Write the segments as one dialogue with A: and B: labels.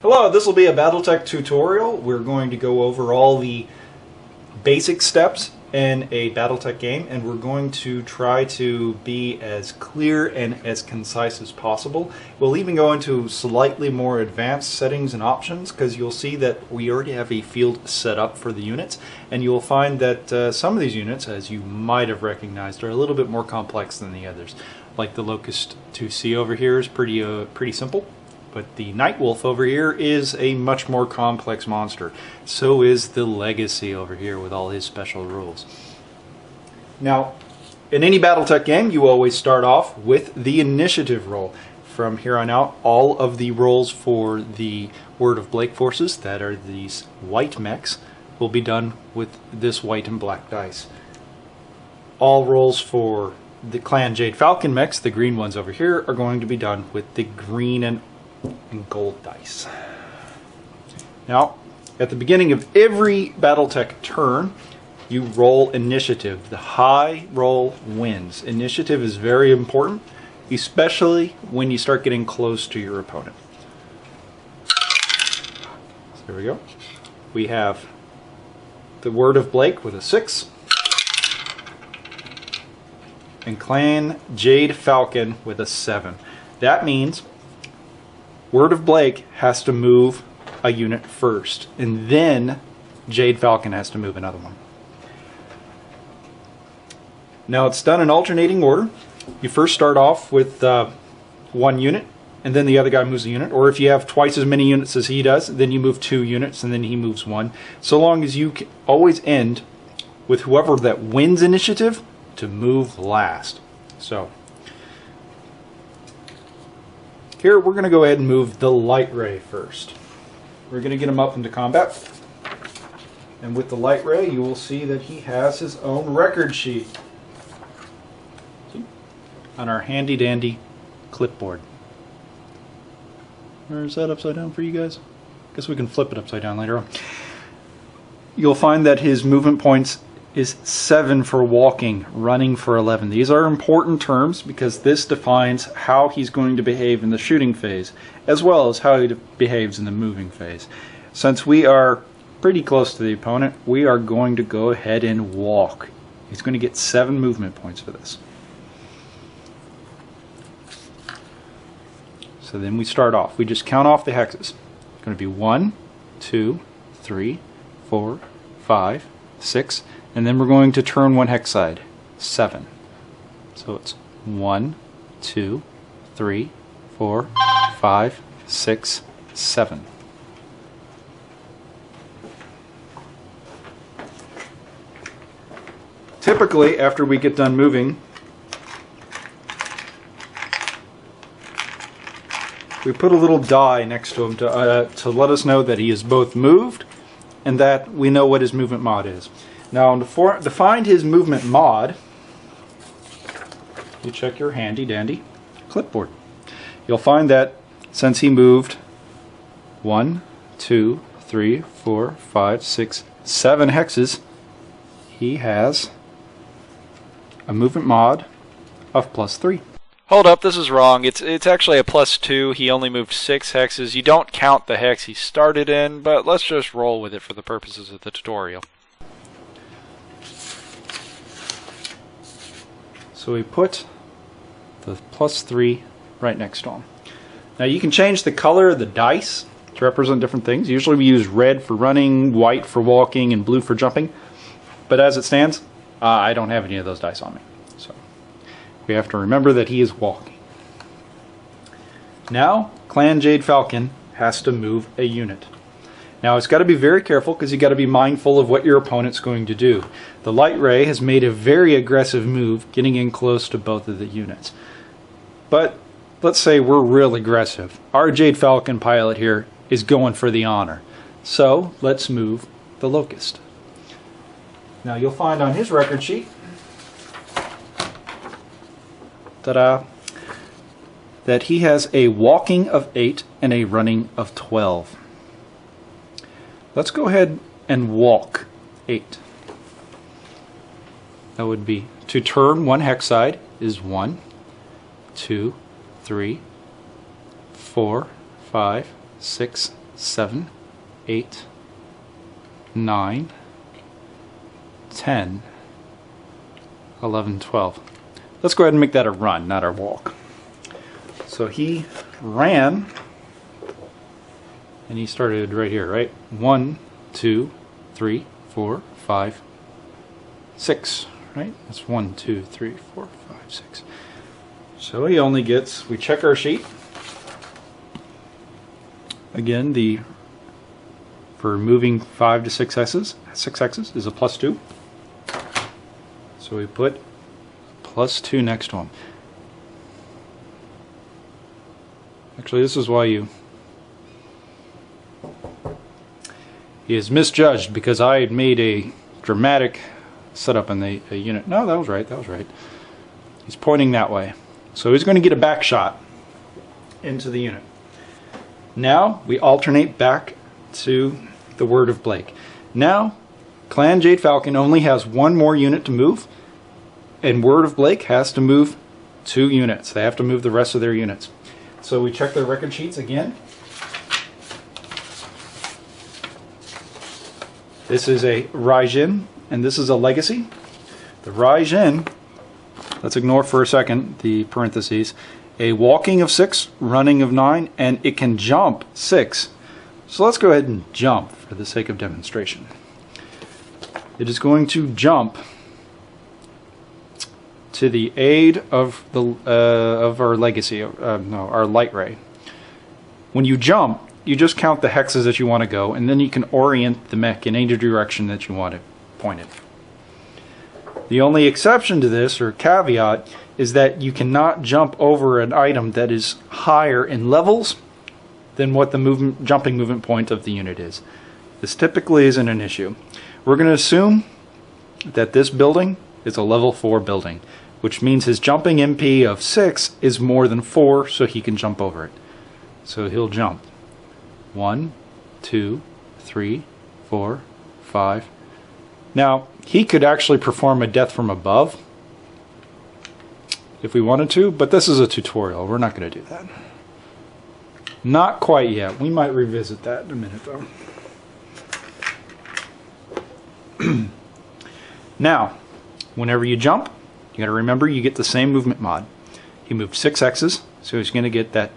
A: Hello, this will be a Battletech tutorial. We're going to go over all the basic steps in a Battletech game, and we're going to try to be as clear and as concise as possible. We'll even go into slightly more advanced settings and options, because you'll see that we already have a field set up for the units, and you'll find that some of these units, as you might have recognized, are a little bit more complex than the others. Like the Locust 2C over here is pretty simple. But the Nightwolf over here is a much more complex monster. So is the Legacy over here with all his special rules. Now, in any Battletech game, you always start off with the initiative roll. From here on out, all of the rolls for the Word of Blake forces, that are these white mechs, will be done with this white and black dice. All rolls for the Clan Jade Falcon mechs, the green ones over here, are going to be done with the green and gold dice. Now, at the beginning of every Battletech turn, you roll initiative. The high roll wins. Initiative is very important, especially when you start getting close to your opponent. So there we go. We have the Word of Blake with a 6, and Clan Jade Falcon with a 7. That means Word of Blake has to move a unit first, and then Jade Falcon has to move another one. Now it's done in alternating order. You first start off with one unit, and then the other guy moves a unit. Or if you have twice as many units as he does, then you move 2 units, and then he moves 1. So long as you always end with whoever that wins initiative to move last. So here we're going to go ahead and move the Light Ray first. We're going to get him up into combat. And with the Light Ray, you will see that he has his own record sheet. See? On our handy dandy clipboard. Or is that upside down for you guys? Guess we can flip it upside down later on. You'll find that his movement points is 7 for walking, running for 11. These are important terms because this defines how he's going to behave in the shooting phase, as well as how he behaves in the moving phase. Since we are pretty close to the opponent, we are going to go ahead and walk. He's going to get 7 movement points for this. So then we start off. We just count off the hexes. It's going to be 1, 2, 3, 4, 5, 6, and then we're going to turn 1 hex side, 7. So it's 1, 2, 3, 4, 5, 6, 7. Typically, after we get done moving, we put a little die next to him to let us know that he is both moved and that we know what his movement mod is. Now, to find his movement mod, you check your handy dandy clipboard. You'll find that since he moved 1, 2, 3, 4, 5, 6, 7 hexes, he has a movement mod of +3.
B: Hold up, this is wrong. It's actually a +2. He only moved 6 hexes. You don't count the hex he started in, but let's just roll with it for the purposes of the tutorial.
A: So we put the +3 right next to him. Now you can change the color of the dice to represent different things. Usually we use red for running, white for walking, and blue for jumping. But as it stands, I don't have any of those dice on me. So we have to remember that he is walking. Now, Clan Jade Falcon has to move a unit. Now it's got to be very careful because you got to be mindful of what your opponent's going to do. The Light Ray has made a very aggressive move getting in close to both of the units. But let's say we're real aggressive. Our Jade Falcon pilot here is going for the honor. So let's move the Locust. Now you'll find on his record sheet, ta-da, that he has a walking of 8 and a running of 12. Let's go ahead and walk 8. That would be, to turn 1 hex side is 1, 2, 3, 4, 5, 6, 7, 8, 9, 10, 11, 12. Let's go ahead and make that a run, not a walk. So he ran, and he started right here, right? 1, 2, 3, 4, 5, 6, right? That's 1, 2, 3, 4, 5, 6. So he only gets, we check our sheet. Again, for moving 5 to 6 hexes is a +2. So we put +2 next to him. Actually, this is why he is misjudged, because I had made a dramatic setup in the unit. No, that was right. That was right. He's pointing that way, so he's going to get a back shot into the unit. Now we alternate back to the Word of Blake. Now, Clan Jade Falcon only has one more unit to move, and Word of Blake has to move 2 units. They have to move the rest of their units. So we check their record sheets again. This is a Raijin, and this is a Legacy. The Raijin, let's ignore for a second the parentheses, a walking of 6, running of 9, and it can jump 6. So let's go ahead and jump for the sake of demonstration. It is going to jump to the aid of our Legacy, no, our Light Ray. When you jump, you just count the hexes that you want to go, and then you can orient the mech in any direction that you want to point it. The only exception to this, or caveat, is that you cannot jump over an item that is higher in levels than what the jumping movement point of the unit is. This typically isn't an issue. We're going to assume that this building is a level 4 building, which means his jumping MP of 6 is more than 4, so he can jump over it. So he'll jump 1, 2, 3, 4, 5. Now, he could actually perform a death from above if we wanted to, but this is a tutorial. We're not going to do that. Not quite yet. We might revisit that in a minute, though. Now, whenever you jump, you got to remember you get the same movement mod. He moved 6 hexes, so he's going to get that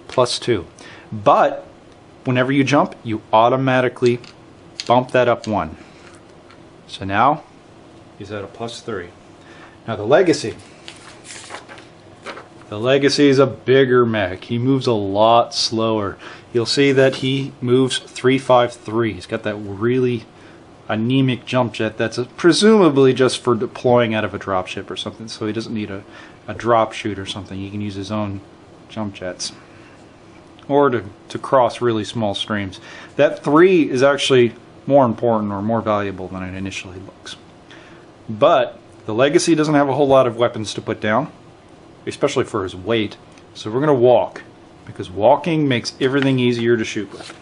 A: +2. But whenever you jump, you automatically bump that up 1. So now he's at a +3. Now the Legacy. The Legacy is a bigger mech. He moves a lot slower. You'll see that he moves 353. He's got that really anemic jump jet that's presumably just for deploying out of a dropship or something, so he doesn't need a drop chute or something. He can use his own jump jets, or to cross really small streams. That 3 is actually more important or more valuable than it initially looks. But the Legacy doesn't have a whole lot of weapons to put down, especially for his weight, so we're going to walk, because walking makes everything easier to shoot with.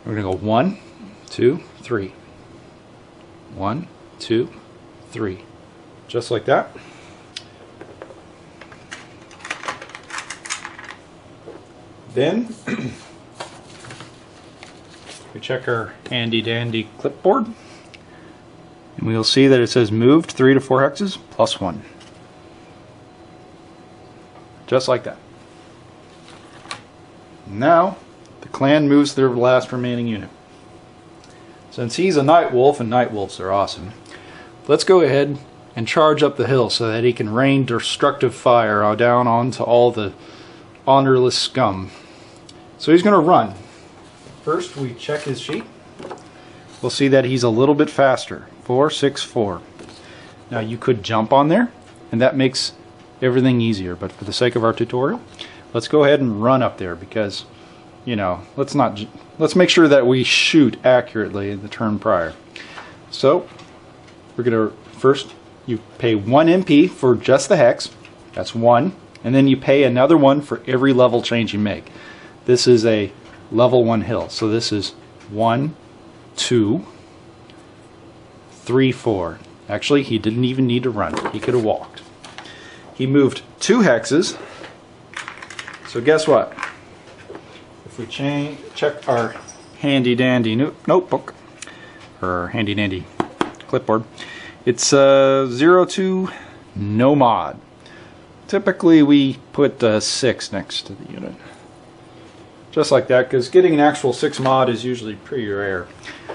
A: We're going to go 1, 2, 3. 1, 2, 3. Just like that. Then we check our handy dandy clipboard, and we'll see that it says moved 3 to 4 hexes +1. Just like that. Now the clan moves their last remaining unit. Since he's a Night Wolf, and Night Wolves are awesome, let's go ahead and charge up the hill so that he can rain destructive fire down onto all the honorless scum. So he's going to run. First we check his sheet. We'll see that he's a little bit faster. 4, 6, 4. Now you could jump on there, and that makes everything easier, but for the sake of our tutorial, let's go ahead and run up there, because, you know, let's make sure that we shoot accurately in the turn prior. So we're going to first, you pay 1 MP for just the hex. That's 1, and then you pay another 1 for every level change you make. This is a level 1 hill, so this is 1, 2, 3, 4. Actually, he didn't even need to run. He could have walked. He moved 2 hexes. So guess what? The If we check our handy dandy notebook, or handy dandy clipboard, it's 02 no mod. Typically we put 6 next to the unit. Just like that, because getting an actual 6 mod is usually pretty rare.